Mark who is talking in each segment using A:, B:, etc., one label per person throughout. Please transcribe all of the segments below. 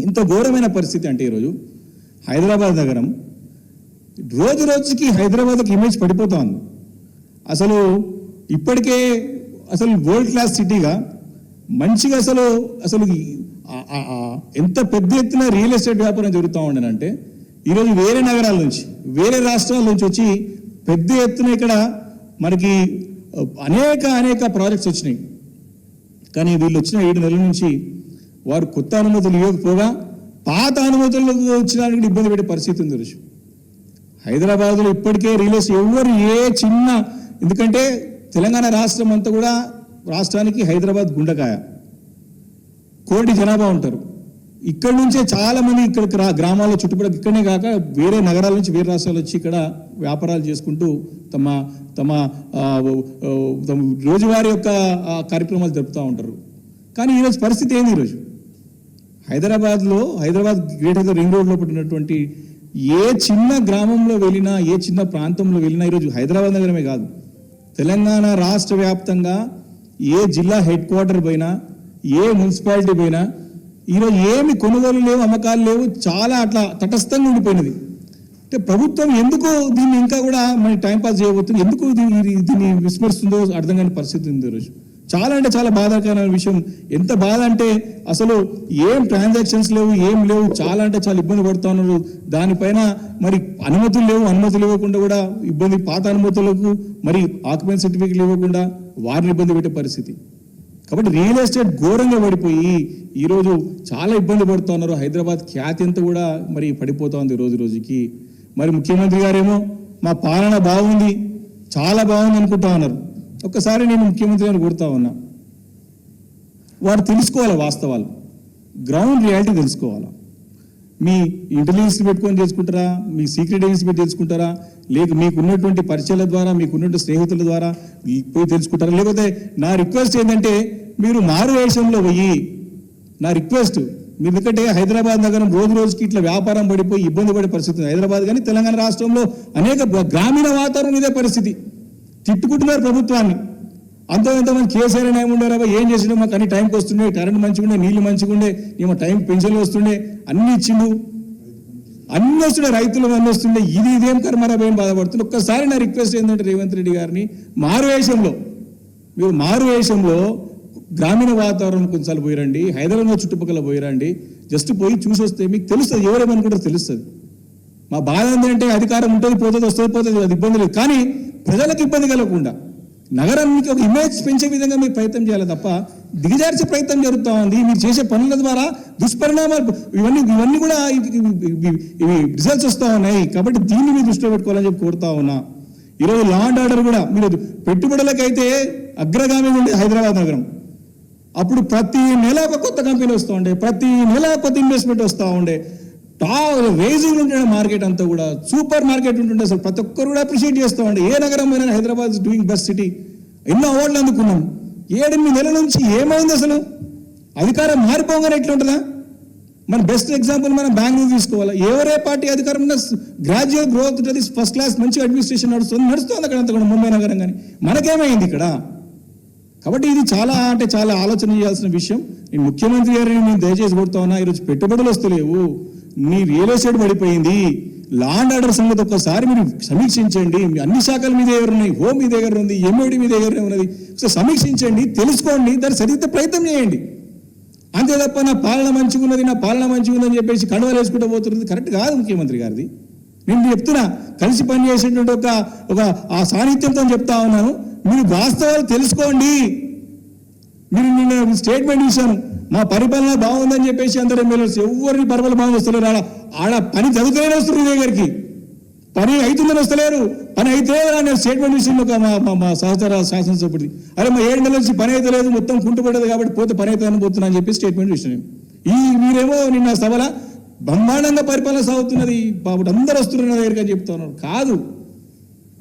A: ఇంత ఘోరమైన పరిస్థితి అంటే ఈరోజు హైదరాబాద్ నగరం రోజు రోజుకి హైదరాబాద్కి ఇమేజ్ పడిపోతా ఉంది. అసలు ఇప్పటికే అసలు వరల్డ్ క్లాస్ సిటీగా మంచిగా అసలు ఎంత పెద్ద ఎత్తున రియల్ ఎస్టేట్ వ్యాపారం జరుగుతూ ఉండనంటే ఈరోజు వేరే నగరాల నుంచి వేరే రాష్ట్రాల నుంచి వచ్చి పెద్ద ఎత్తున ఇక్కడ మనకి అనేక ప్రాజెక్ట్స్ వచ్చినాయి. కానీ వీళ్ళు వచ్చిన 7 నెలల నుంచి వారు కొత్త అనుమతులు ఇవ్వకపోగా పాత అనుమతులకు వచ్చినానికి ఇబ్బంది పెట్టే పరిస్థితి ఉంది. రోజు హైదరాబాద్లో ఇప్పటికే రియల్ ఎస్టేట్ ఎవరు చిన్న, ఎందుకంటే తెలంగాణ రాష్ట్రం అంతా కూడా రాష్ట్రానికి హైదరాబాద్ గుండెకాయ, 1 కోటి జనాభా ఉంటారు. ఇక్కడ నుంచే చాలామంది ఇక్కడ గ్రామాల్లో చుట్టుపక్కల ఇక్కడనే కాక వేరే నగరాల నుంచి వేరే రాష్ట్రాలు వచ్చి ఇక్కడ వ్యాపారాలు చేసుకుంటూ తమ రోజువారీ యొక్క కార్యక్రమాలు జరుపుతూ ఉంటారు. కానీ ఈరోజు పరిస్థితి ఏంది? ఈరోజు హైదరాబాద్ గ్రేటర్ రింగ్ రోడ్లో పడినటువంటి ఏ చిన్న గ్రామంలో వెళ్ళినా, ఏ చిన్న ప్రాంతంలో వెళ్ళినా, ఈరోజు హైదరాబాద్ నగరమే కాదు తెలంగాణ రాష్ట్ర వ్యాప్తంగా ఏ జిల్లా హెడ్ క్వార్టర్ పోయినా, ఏ మున్సిపాలిటీ పోయినా ఈరోజు ఏమి కొనుగోలు లేవు, అమ్మకాలు లేవు, చాలా అట్లా తటస్థంగా ఉండిపోయినది. అంటే ప్రభుత్వం ఎందుకు దీన్ని ఇంకా కూడా మన టైంపాస్ చేయబోతుంది, ఎందుకు దీన్ని విస్మరిస్తుందో అర్థం కాని పరిస్థితి ఉంది ఈరోజు. చాలా అంటే చాలా బాధాకరమైన విషయం. ఎంత బాధ అంటే అసలు ఏం ట్రాన్సాక్షన్స్ లేవు, ఏం లేవు, చాలా అంటే చాలా ఇబ్బంది పడుతూ ఉన్నారు. దానిపైన మరి అనుమతులు ఇవ్వకుండా కూడా ఇబ్బంది, పాత అనుమతులకు మరి ఆక్యుపెన్సీ సర్టిఫికెట్లు ఇవ్వకుండా వారిని ఇబ్బంది పెట్టే పరిస్థితి. కాబట్టి రియల్ ఎస్టేట్ ఘోరంగా పడిపోయి ఈరోజు చాలా ఇబ్బంది పడుతూ ఉన్నారు. హైదరాబాద్ ఖ్యాతి అంతా కూడా మరి పడిపోతూ ఉంది రోజు రోజుకి. మరి ముఖ్యమంత్రి గారేమో మా పాలన బాగుంది, చాలా బాగుంది అనుకుంటా ఉన్నారు. ఒక్కసారి నేను ముఖ్యమంత్రి గారిని కోరుతా ఉన్నా, వారు తెలుసుకోవాలి వాస్తవాలు, గ్రౌండ్ రియాలిటీ తెలుసుకోవాలా. మీ ఇంటెలిజెన్స్ పెట్టుకొని తెలుసుకుంటారా, మీ సీక్రెట్ ఏజెన్స్ పెట్టి తెలుసుకుంటారా, లేక మీకు ఉన్నటువంటి పరిచయాల ద్వారా, మీకు ఉన్నటువంటి స్నేహితుల ద్వారా పోయి తెలుసుకుంటారా? లేకపోతే నా రిక్వెస్ట్ ఏంటంటే మీరు మారు వేషంలో పోయి, నా రిక్వెస్ట్ మీరు, ఎందుకంటే హైదరాబాద్ నగరం రోజు రోజుకి ఇట్లా వ్యాపారం పడిపోయి ఇబ్బంది పడే పరిస్థితి. హైదరాబాద్ కానీ తెలంగాణ రాష్ట్రంలో అనేక గ్రామీణ వాతావరణం ఇదే పరిస్థితి. తిట్టుకుంటున్నారు ప్రభుత్వాన్ని. ఎంతమంది కేసీఆర్ ఏముండారా, ఏం చేసినా మాకు అన్ని టైంకి వస్తుండే, కరెంట్ మంచిగా ఉండే, నీళ్లు మంచిగా ఉండే, ఏమో టైం పెన్షన్లు వస్తుండే, అన్ని ఇచ్చిండు, అన్ని వస్తుండే, రైతులు అన్నీ వస్తుండే, ఇదేం కర్మరా ఏం బాధపడుతుంది. ఒక్కసారి నా రిక్వెస్ట్ ఏంటంటే రేవంత్ రెడ్డి గారిని మారువేషంలో గ్రామీణ వాతావరణం కొంచెం పోయిరండి, హైదరాబాద్ చుట్టుపక్కల పోయిరండి, జస్ట్ పోయి చూసి వస్తే మీకు తెలుస్తుంది, ఎవరేమనుకుంటారో తెలుస్తుంది. మా బాధ ఏంటంటే అధికారం ఉంటుంది, పోతుంది, అది ఇబ్బంది లేదు. కానీ ప్రజలకు ఇబ్బంది కలగకుండా నగరానికి ఒక ఇమేజ్ పెంచే విధంగా మీరు ప్రయత్నం చేయాలి తప్ప దిగజార్చే ప్రయత్నం జరుగుతూ ఉంది. మీరు చేసే పనుల ద్వారా దుష్పరిణామాలు ఇవన్నీ కూడా ఇవి రిజల్ట్స్ వస్తూ ఉన్నాయి. కాబట్టి దీన్ని మీరు దృష్టిలో పెట్టుకోవాలని చెప్పి కోరుతా ఉన్నా. ఈరోజు లా అండ్ ఆర్డర్ కూడా మీరు పెట్టుబడులకైతే అగ్రగామి ఉండే హైదరాబాద్ నగరం. అప్పుడు ప్రతి నెల ఒక కొత్త కంపెనీ వస్తూ ఉండే, ప్రతి నెల కొత్త ఇన్వెస్ట్మెంట్ వస్తూ ఉండే, రేజింగ్ ఉంటుండే, మార్కెట్ అంతా కూడా సూపర్ మార్కెట్ ఉంటుండే. అసలు ప్రతి ఒక్కరు కూడా అప్రిషియేట్ చేస్తూ ఉండే. ఏ నగరం అయినా Hyderabad is doing best city. ఎన్నో అవార్డులు అందుకున్నాం. 7-8 నెలల నుంచి ఏమైంది? అసలు అధికారం మారిపోగానే ఎట్లుంటుందా? మన బెస్ట్ ఎగ్జాంపుల్ మనం బెంగళూరు తీసుకోవాలి. ఎవరే పార్టీ అధికారం ఉన్నా గ్రాడ్యువల్ గ్రోత్ ఉంటుంది, ఫస్ట్ క్లాస్ మంచి అడ్మినిస్ట్రేషన్ నడుస్తుంది అక్కడ అంతా కూడా, ముంబై నగరం. కానీ మనకేమైంది ఇక్కడ? కాబట్టి ఇది చాలా అంటే చాలా ఆలోచన చేయాల్సిన విషయం. నేను ముఖ్యమంత్రి గారిని నేను దయచేసి కొడుతా ఉన్నా, ఈరోజు పెట్టుబడులు వస్తలేవు, మీ రియల్ ఎస్టేట్ పడిపోయింది, లా అండ్ ఆర్డర్ సంగతి ఒక్కసారి మీరు సమీక్షించండి. మీ అన్ని శాఖలు మీ దగ్గర ఉన్నాయి, హోమ్ మీ దగ్గర ఉంది, ఎంఓడి మీ దగ్గర ఉన్నది. సో సమీక్షించండి, తెలుసుకోండి, దాన్ని సరిగ్గా ప్రయత్నం చేయండి. అంతే తప్ప నా పాలన మంచిగా ఉన్నదని చెప్పేసి కండువాలు వేసుకుంటూ పోతున్నది కరెక్ట్ కాదు ముఖ్యమంత్రి గారిది. నేను చెప్తున్నా, కలిసి పనిచేసేటువంటి ఒక ఆ సాన్నిధ్యంతో చెప్తా ఉన్నాను. మీరు వాస్తవాలు తెలుసుకోండి. మీరు నిన్న స్టేట్మెంట్ ఇచ్చాను, మా పరిపాలన బాగుందని చెప్పేసి అందరూ ఎమ్మెల్యేస్ ఎవరిని పరిపాలన బాగుంది వస్తలేరు. ఆడ పని చదువుతూనే వస్తుంది మీ దగ్గరికి, పని అవుతుందని వస్తలేరు. పని అయితే నేను స్టేట్మెంట్ విషయంలో మా సహచర శాసనసభ్యుడి, అరే మా 7 నెలల నుంచి పని అయితే లేదు, మొత్తం కుంటుపడ్డది కాబట్టి పోతే పని అయితే పోతున్నా అని చెప్పి స్టేట్మెంట్ విషయం. మీరేమో నిన్న సభల బ్రహ్మాండంగా పరిపాలన సాగుతున్నది, బాబు అందరూ వస్తున్నారు నా దగ్గరికి అని చెప్తా ఉన్నారు. కాదు,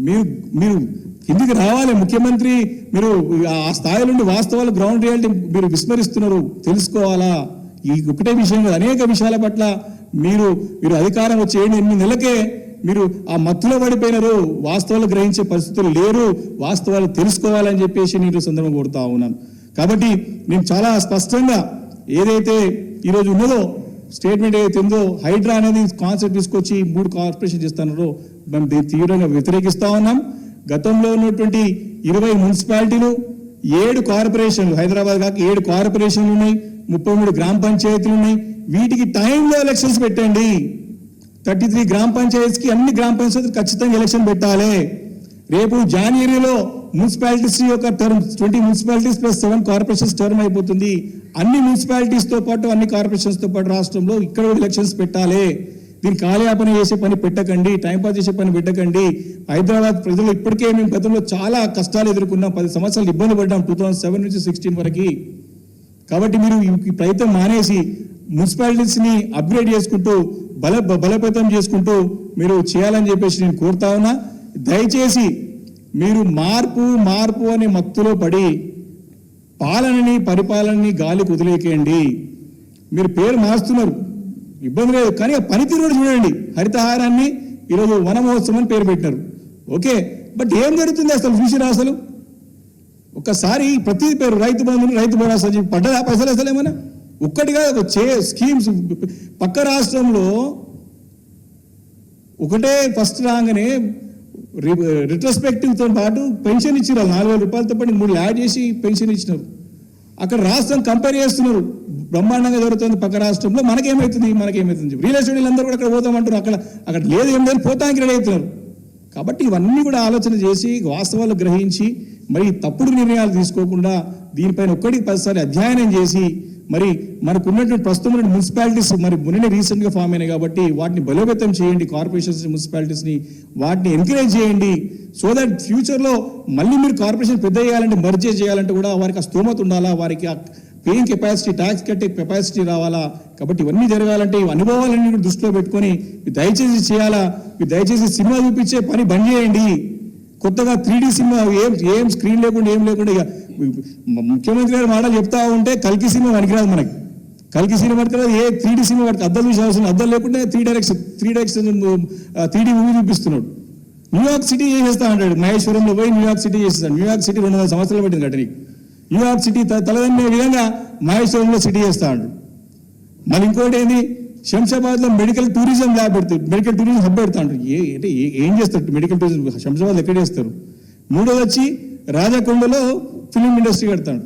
A: మీరు కిందికి రావాలి. ముఖ్యమంత్రి మీరు ఆ స్థాయి నుండి వాస్తవాలు, గ్రౌండ్ రియాలిటీ మీరు విస్మరిస్తున్నారు, తెలుసుకోవాలా. ఈ ఒకటే విషయం కాదు, అనేక విషయాల పట్ల మీరు అధికారం వచ్చి 8 నెలలకే మీరు ఆ మత్తులో పడిపోయినారు. వాస్తవాలు గ్రహించే పరిస్థితులు లేరు, వాస్తవాలు తెలుసుకోవాలని చెప్పేసి నేను సందర్భంగా కోరుతా ఉన్నాను. కాబట్టి నేను చాలా స్పష్టంగా ఏదైతే ఈరోజు ఉన్నదో స్టేట్మెంట్ ఏదైతే ఉందో హైడ్రా అనేది కాన్సెప్ట్ తీసుకొచ్చి 3 కార్పొరేషన్ చేస్తున్నారో మేము దీన్ని తీవ్రంగా వ్యతిరేకిస్తా ఉన్నాం. గతంలో ఉన్నటువంటి 20 మున్సిపాలిటీలు 7 కార్పొరేషన్లు, హైదరాబాద్ కాక 7 కార్పొరేషన్లు ఉన్నాయి, 33 గ్రామ పంచాయతీలు ఉన్నాయి. వీటికి టైంలో ఎలక్షన్స్ పెట్టండి. 33 గ్రామ పంచాయతీకి అన్ని గ్రామ పంచాయతీలు ఖచ్చితంగా ఎలక్షన్ పెట్టాలి. రేపు జనవరిలో మున్సిపాలిటీస్ యొక్క term 20 municipalities plus 7 corporations term అయిపోతుంది. అన్ని మున్సిపాలిటీస్తో పాటు అన్ని కార్పొరేషన్స్తో పాటు రాష్ట్రంలో ఇక్కడ ఎలక్షన్స్ పెట్టాలి. దీన్ని కాలయాపన చేసే పని పెట్టకండి, టైంపాస్ చేసే పని పెట్టకండి. హైదరాబాద్ ప్రజలు ఇప్పటికే మేము గతంలో చాలా కష్టాలు ఎదుర్కొన్నాం, 10 సంవత్సరాలు ఇబ్బంది పడ్డాం 2007 నుంచి 16 వరకు. కాబట్టి మీరు ఈ ప్రయత్నం మానేసి మున్సిపాలిటీస్ని అప్గ్రేడ్ చేసుకుంటూ బలోపేతం చేసుకుంటూ మీరు చేయాలని చెప్పేసి నేను కోరుతా ఉన్నా. దయచేసి మీరు మార్పు అనే మత్తులో పడి పరిపాలనని గాలికి వదిలేకేయండి. మీరు పేరు మారుస్తున్నారు, ఇబ్బంది లేదు, కానీ ఆ పనితీరు కూడా చూడండి. హరితహారాన్ని ఈరోజు వన మహోత్సవం అని పేరు పెట్టినారు, ఓకే, బట్ ఏం జరుగుతుంది అసలు చూసిరా? అసలు ఒక్కసారి ప్రతి పేరు రైతు బంధుని రైతు భరోసా చెప్పి పడ్డదా పైసలు? అసలు ఏమన్నా ఒక్కటిగా స్కీమ్స్ పక్క రాష్ట్రంలో ఒకటే ఫస్ట్ రాగానే రిట్రోస్పెక్టివ్తో పాటు పెన్షన్ ఇచ్చినారు, 4,000 రూపాయలతో పాటు 3 యాడ్ చేసి పెన్షన్ ఇచ్చినారు. అక్కడ రాష్ట్రం కంపేర్ చేస్తున్నారు, బ్రహ్మాండంగా జరుగుతుంది పక్క రాష్ట్రంలో, మనకేమవుతుంది రియల్ ఎస్టేట్ అందరూ కూడా అక్కడ పోతామంటారు. అక్కడ లేదు ఏం లేదు, పోతానికి రెడీ అవుతున్నారు. కాబట్టి ఇవన్నీ కూడా ఆలోచన చేసి వాస్తవాలు గ్రహించి మరి తప్పుడు నిర్ణయాలు తీసుకోకుండా దీనిపైన ఒక్కడికి 10 సార్లు అధ్యయనం చేసి మరి మనకు ఉన్నటువంటి ప్రస్తుతం మున్సిపాలిటీస్ మరి మొన్ననే రీసెంట్గా ఫామ్ అయినాయి కాబట్టి వాటిని బలోపేతం చేయండి. కార్పొరేషన్స్ మున్సిపాలిటీస్ని వాటిని ఎంకరేజ్ చేయండి. సో దట్ ఫ్యూచర్లో మళ్ళీ మీరు కార్పొరేషన్ పెద్ద చేయాలంటే మర్జ్ చేయాలంటే కూడా వారికి ఆ స్తోమత ఉండాలా, వారికి ఆ పేయింగ్ కెపాసిటీ, ట్యాక్స్ కట్టే కెపాసిటీ రావాలా. కాబట్టి ఇవన్నీ జరగాలంటే ఈ అనుభవాలన్నీ కూడా దృష్టిలో పెట్టుకొని దయచేసి చేయాలా. దయచేసి సినిమా చూపించే పని బంద్ చేయండి. కొత్తగా 3D సినిమా ఏం స్క్రీన్ లేకుండా ఏం లేకుండా ఇక ముఖ్యమంత్రి గారు మాటలు చెప్తా ఉంటే కల్కి సినిమా పనికిరాదు. మనకి కల్కి సినిమా పనికిరాదు, ఏ 3D సినిమా పడితే అద్దం చూసే అవసరం, అద్దం లేకుండా 3D మూవీ చూపిస్తున్నాడు. న్యూయార్క్ సిటీ చేసేస్తా అంటాడు, మహేశ్వరంలో పోయి న్యూయార్క్ సిటీ చేసేస్తాడు. న్యూయార్క్ సిటీ 200 సంవత్సరాలు పట్టింది కట్టనికి. న్యూయార్క్ సిటీ తలదన్నే విధంగా మహేశ్వరంలో సిటీ చేస్తా అంటాడు. మళ్ళీ ఇంకోటి ఏంది, శంషాబాద్లో మెడికల్ టూరిజం ల్యాబ్ పెడతాడు, మెడికల్ టూరిజం హబ్ పెడతా అంటారు. ఏం చేస్తారు మెడికల్ టూరిజం? శంషాబాద్ ఎక్కడ చేస్తారు? 3వది వచ్చి రాజకొండలో ఫిలిం ఇండస్ట్రీ కడతాడు.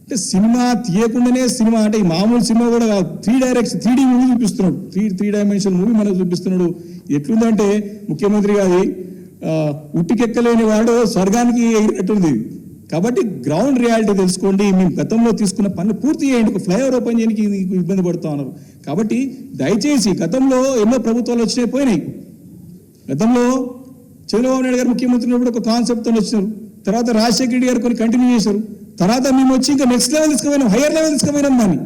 A: అంటే సినిమా తీయకుండానే సినిమా అంటే ఈ మామూలు సినిమా కూడా 3D మూవీ చూపిస్తున్నాడు, 3 డైమెన్షన్ మూవీ మనకు చూపిస్తున్నాడు. ఎట్లుందంటే ముఖ్యమంత్రి గారి ఉట్టికెక్కలేని వాడు స్వర్గానికి ఎగిరినట్టుంది. కాబట్టి గ్రౌండ్ రియాలిటీ తెలుసుకోండి. మేము గతంలో తీసుకున్న పనులు పూర్తి చేయండి. ఒక ఫ్లైఓవర్ ఓపెన్ చేయడానికి ఇబ్బంది పడుతూ ఉన్నారు. కాబట్టి దయచేసి గతంలో ఎన్నో ప్రభుత్వాలు వచ్చినాయి పోయినాయి. గతంలో చంద్రబాబు నాయుడు గారు ముఖ్యమంత్రి ఉన్నప్పుడు ఒక కాన్సెప్ట్తో వచ్చినారు, తర్వాత రాజశేఖర రెడ్డి గారు కొన్ని కంటిన్యూ చేశారు, తర్వాత మేము వచ్చి ఇంకా నెక్స్ట్ లెవెల్ తీసుకుపోయినాం, హైయర్ లెవెల్ తీసుకుపోయినాం. దాన్ని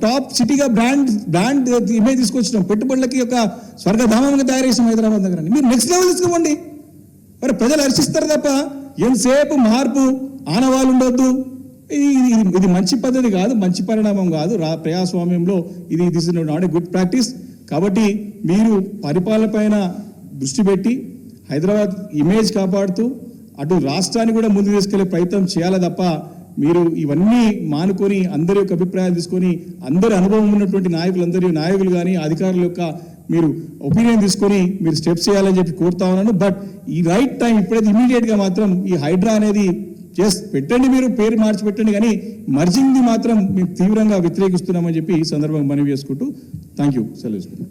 A: టాప్ సిటీగా బ్రాండ్ ఇమేజ్ తీసుకొచ్చినాం, పెట్టుబడులకి ఒక స్వర్గధామంగా తయారు చేసాం హైదరాబాద్ నగరాన్ని. మీరు నెక్స్ట్ లెవెల్ తీసుకోమండి. మరి ప్రజలు హర్షిస్తారు తప్ప ఎంతసేపు మార్పు ఆనవాళ్ళు ఉండొద్దు. ఇది మంచి పద్ధతి కాదు, మంచి పరిణామం కాదు. ప్రజాస్వామ్యంలో this is not a good practice. కాబట్టి మీరు పరిపాలన పైన దృష్టి పెట్టి హైదరాబాద్ ఇమేజ్ కాపాడుతూ అటు రాష్ట్రాన్ని కూడా ముందు తీసుకెళ్లే ప్రయత్నం చేయాలి తప్ప మీరు ఇవన్నీ మానుకొని అందరి యొక్క అభిప్రాయాలు తీసుకొని అందరి అనుభవం ఉన్నటువంటి నాయకులు కానీ అధికారుల యొక్క మీరు ఒపీనియన్ తీసుకొని మీరు స్టెప్స్ చేయాలని చెప్పి కోరుతా ఉన్నాను. బట్ ఈ రైట్ టైం ఇప్పుడైతే ఇమీడియట్గా మాత్రం ఈ హైడ్రా అనేది పెట్టండి, మీరు పేరు మార్చి పెట్టండి, కానీ మర్జింగ్ది మాత్రం మేము తీవ్రంగా వ్యతిరేకిస్తున్నామని చెప్పి ఈ సందర్భంగా మనవి చేసుకుంటూ థ్యాంక్ యూ. సెలవు.